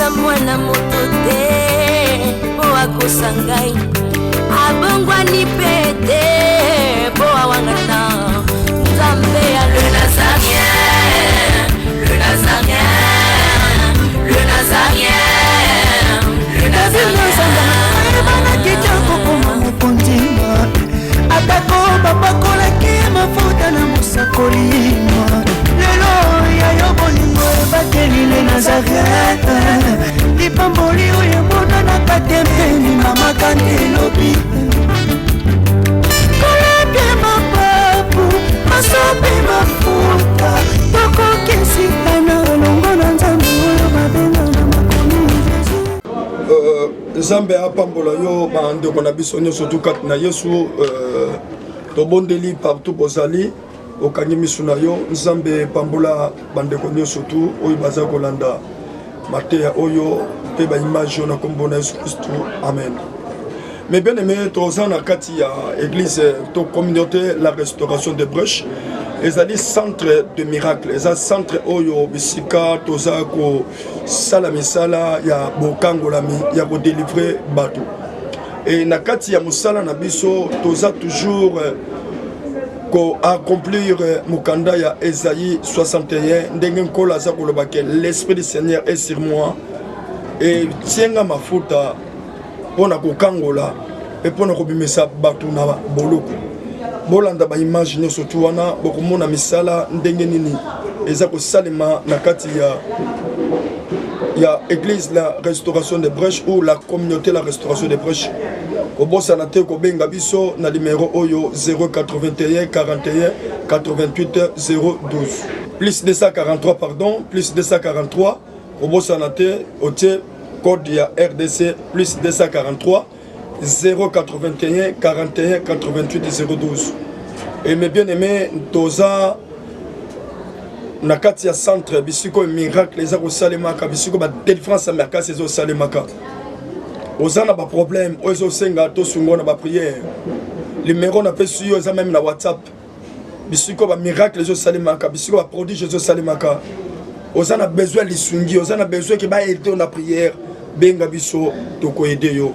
Naza mwana moto te po akosa ngai, abongwani pete po awangana. Nzambe ya le Nazarien, le Nazarien, le Nazarien, le Nazarien. Ebana kitoko koma mokondima, atako bapakolaki mafuta na mosakolima. Lelo ya yo bolingo ebateli le Nazareth, lipamboli oyo mona na katempeni mama kandelobi. Kolabye mapapu, masope mafuta, toko kesikana longo na nzambe oyo babenga na makomi Jésus. Nzambe apambola yo bandeko na biso nyonso tukati na Yesu, tobondeli partout bozali okangi misu na yo. Nzambe pambola bandeko nyonso tu oyo baza kolanda mateya oyo pe ba image na kombo na Yesu Kristo. Amen. Mais bien aimé, toza na kati ya église to communauté la restauration de Brèche, ezali centre de miracle, eza centre oyo bisika toza ko sala misala ya bokangolami ya ko délivrer bato. Et na kati ya musala na biso toza toujours ko accomplir mukanda ya Esaïe 61 ndenge nkola za kolobake l'esprit du Seigneur est sur moi et tienga mafuta pona kokangola et pona kobimisa bato na boloko. Bolanda ba image nyonso tu wana bokomona misala ndenge nini eza kosalema na kati ya église la restauration de Brèche ou la communauté la restauration de Brèche. Obosa na te ko benga biso na numéro oyo 081 41 88 012 plus 243 pardon plus 243. Obosa na te otie code ya RDC plus 243 081 41 88 012. Et mes bien-aimés, toza nakati ya centre bisiko miracle eza ko salemaka bisiko ba délivrance merka sezo salemaka. Ozana ba problème ozo senga to sungona ba prière. Numéro na pesu yo eza même na WhatsApp. Bisiko ba miracle ezo salemaka bisiko ba prodige ezo salemaka. Ozana besoin lisungi, ozana besoin ke ba aider na prière. Benga biso to ko aider yo.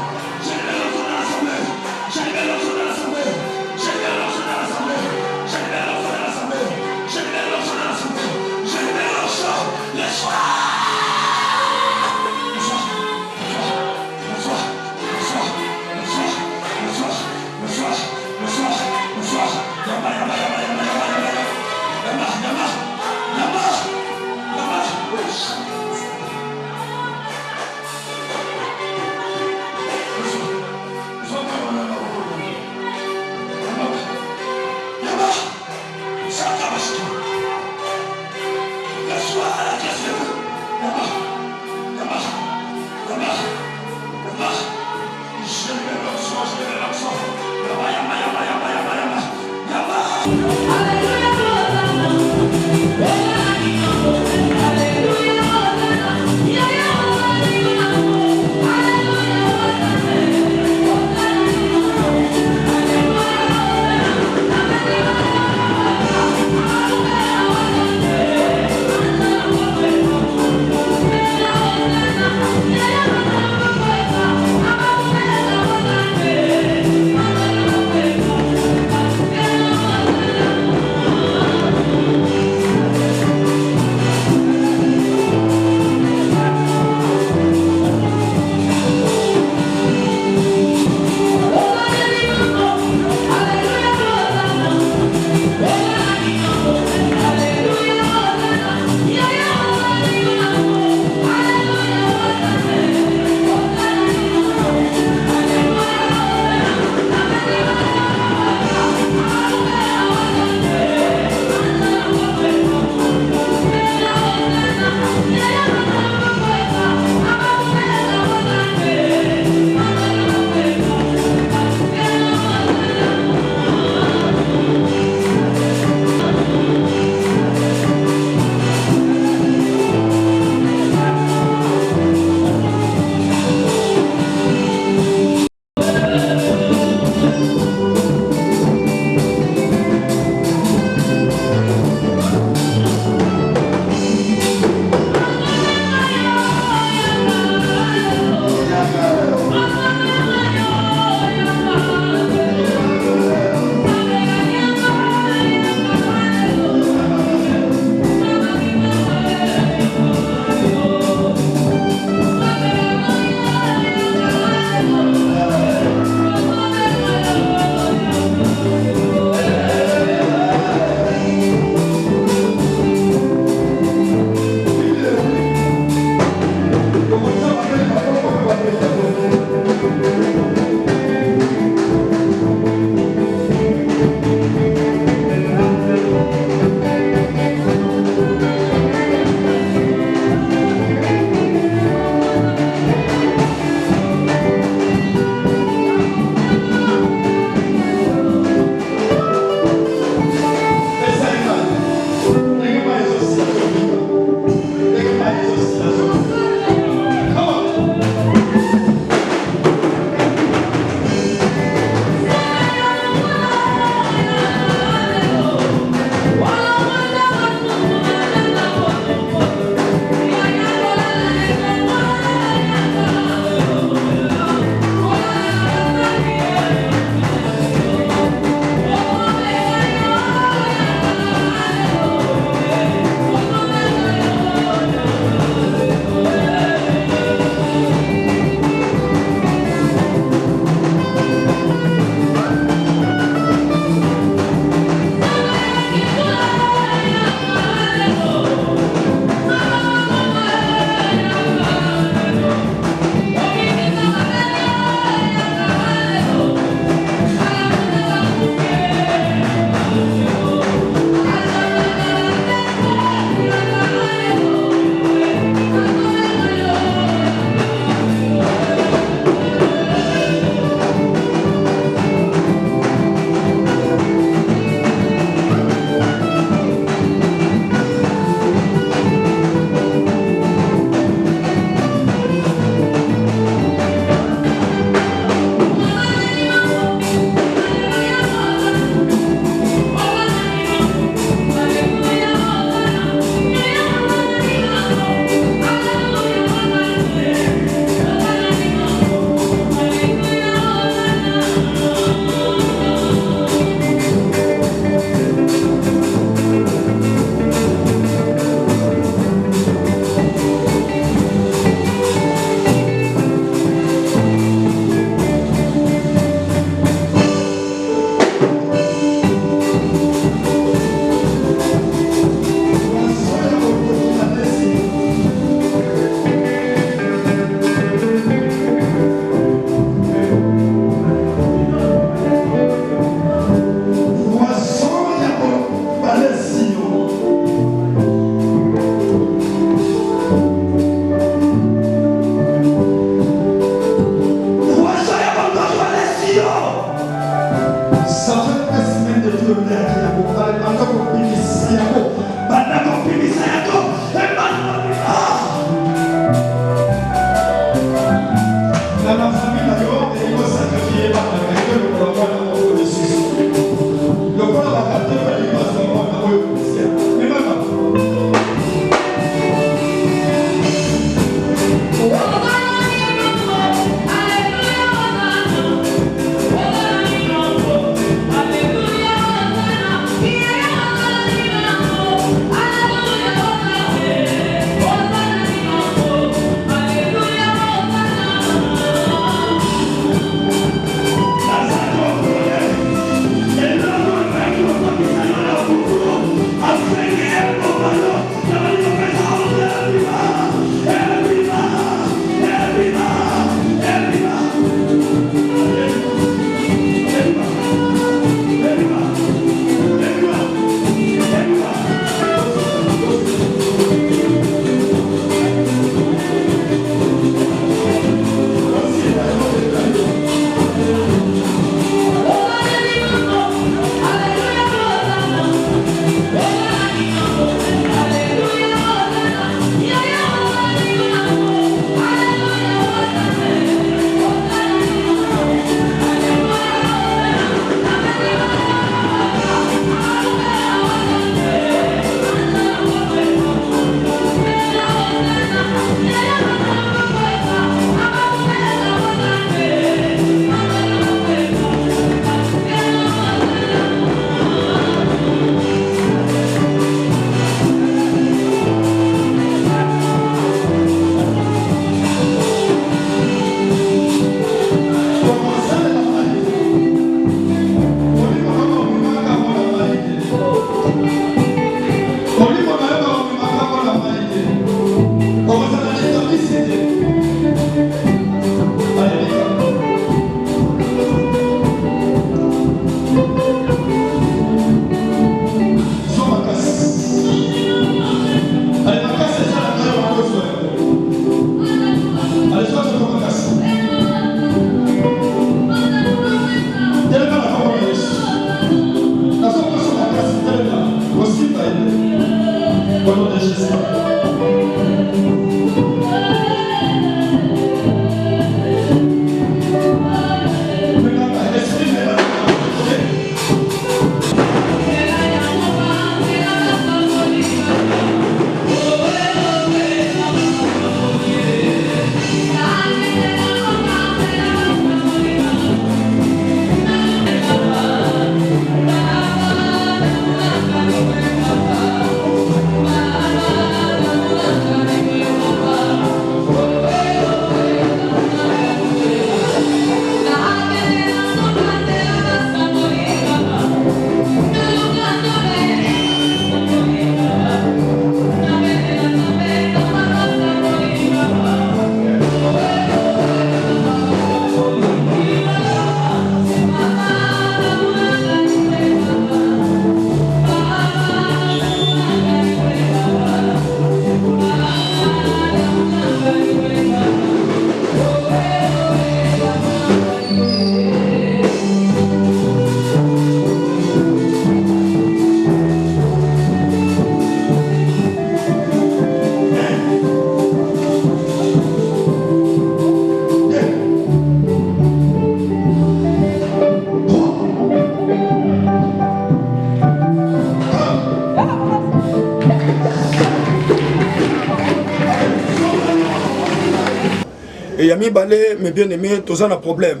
Et Yami Balé, mes bien-aimés, tous un problème.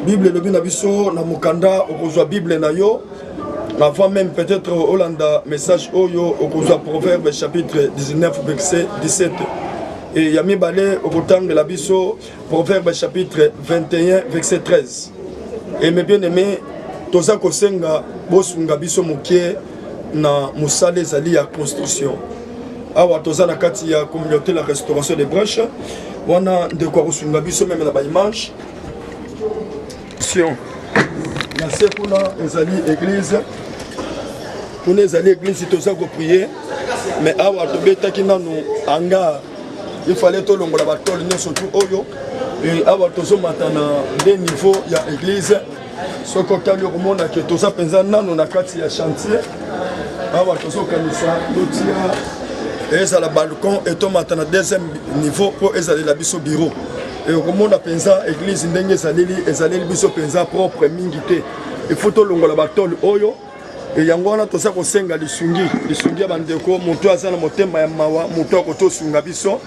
Bible le bien abisso, na mukanda, au Bible na yo. Avant même peut-être Hollanda, message Oyo, au Proverbe chapitre 19, verset 17. Et Yami Balé, au temps de l'abisso, Proverbe chapitre 21, verset 13. Et mes bien-aimés, toza kosenga, bosunga biso mokie, na musale zali ya construction. Awa toza na kati ya communauté la restauration des brèches. Wana de quoi kosunga biso même na ba image. Sion. Na sekuna ezali église. Pour les aller église toza ko prier. Mais awa tobetaki nanu anga. Il fallait tout le monde la batole surtout oyo. Et awa tozo matana des niveaux ya église. Soko kali okomona ke toza penza nanu na kati ya chantier. Awa tozo kanisa lotia et à la balcon et to matana deuxième niveau pour ezali la biso bureau. Et okomona penza église ndenge ezali biso penza propre mingité. Il faut to longola batole oyo. Et yango wana toza kosenga lisungi bandeko moto azana motema ya mawa moto akoto sunga biso.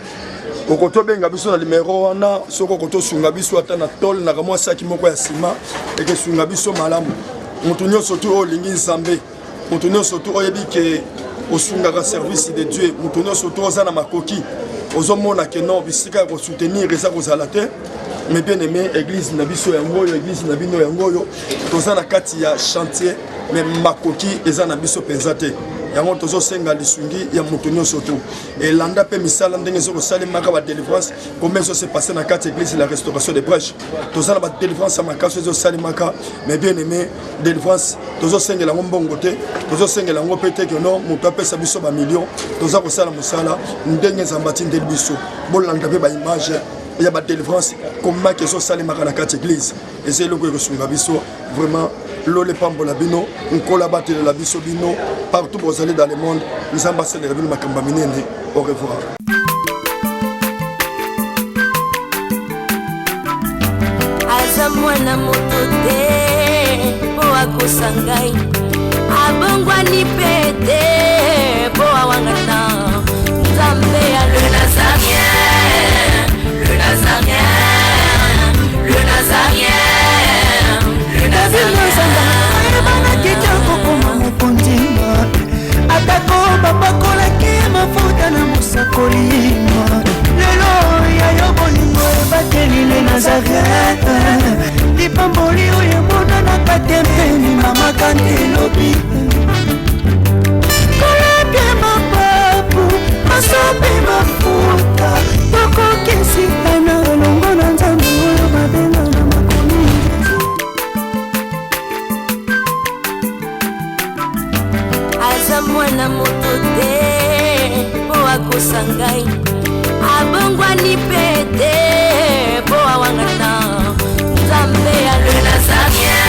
Okoto benga biso na numéro wana soko koto sunga biso ata na tol na kamwa saki moko ya sima et que sunga biso malamu. Moto nyonso to olingi nzambe. Moto nyonso to oyebi ke osunga service de Dieu. Moto nyonso to ozana makoki. Ozomona ke non bisika ko soutenir eza kozala te. Mais bien aimé église na biso yango yo église na bino yango yo tozana kati ya chantier mais makoki eza na biso penzate. Yango tozo senga lisungi ya moto nyonso to et landa pe misala ndenge zo sali maka ba délivrance comment ça s'est passé na quatre église la restauration des brèches tozo la ba délivrance maka zo sali maka mais bien aimé délivrance tozo senga la mbongo te tozo senga la ngo pété que non moto apesa biso ba millions tozo ko sala musala ndenge zambati ndel biso bon landa pe ba image il y a ba délivrance comment que zo sali maka na quatre église et c'est le que sunga biso vraiment Lole Pambola Bino, on collabate la biso bino, partout vous allez dans le monde, les ambassadeurs de la ville Makamba Minene. Au revoir. Azamwana motote, boa kusangai, abongwa ni pete, boa wangana, Nzambe ya le Nazarien, le Nazarien, le Nazarien. Atako bapakolaki mafuta na mosakolima lelo ya yo bolingo ebateli le Nazareth lipamboli oyo emonanaka te mpeni mama kantelobi kolapie mapapu masope mafuta tokokisika na elongo na Nzambe oyo babenga na makomi Azamwana motote boa kusangai abongwa ni pete boa wangana Nzambe ya le Nazarien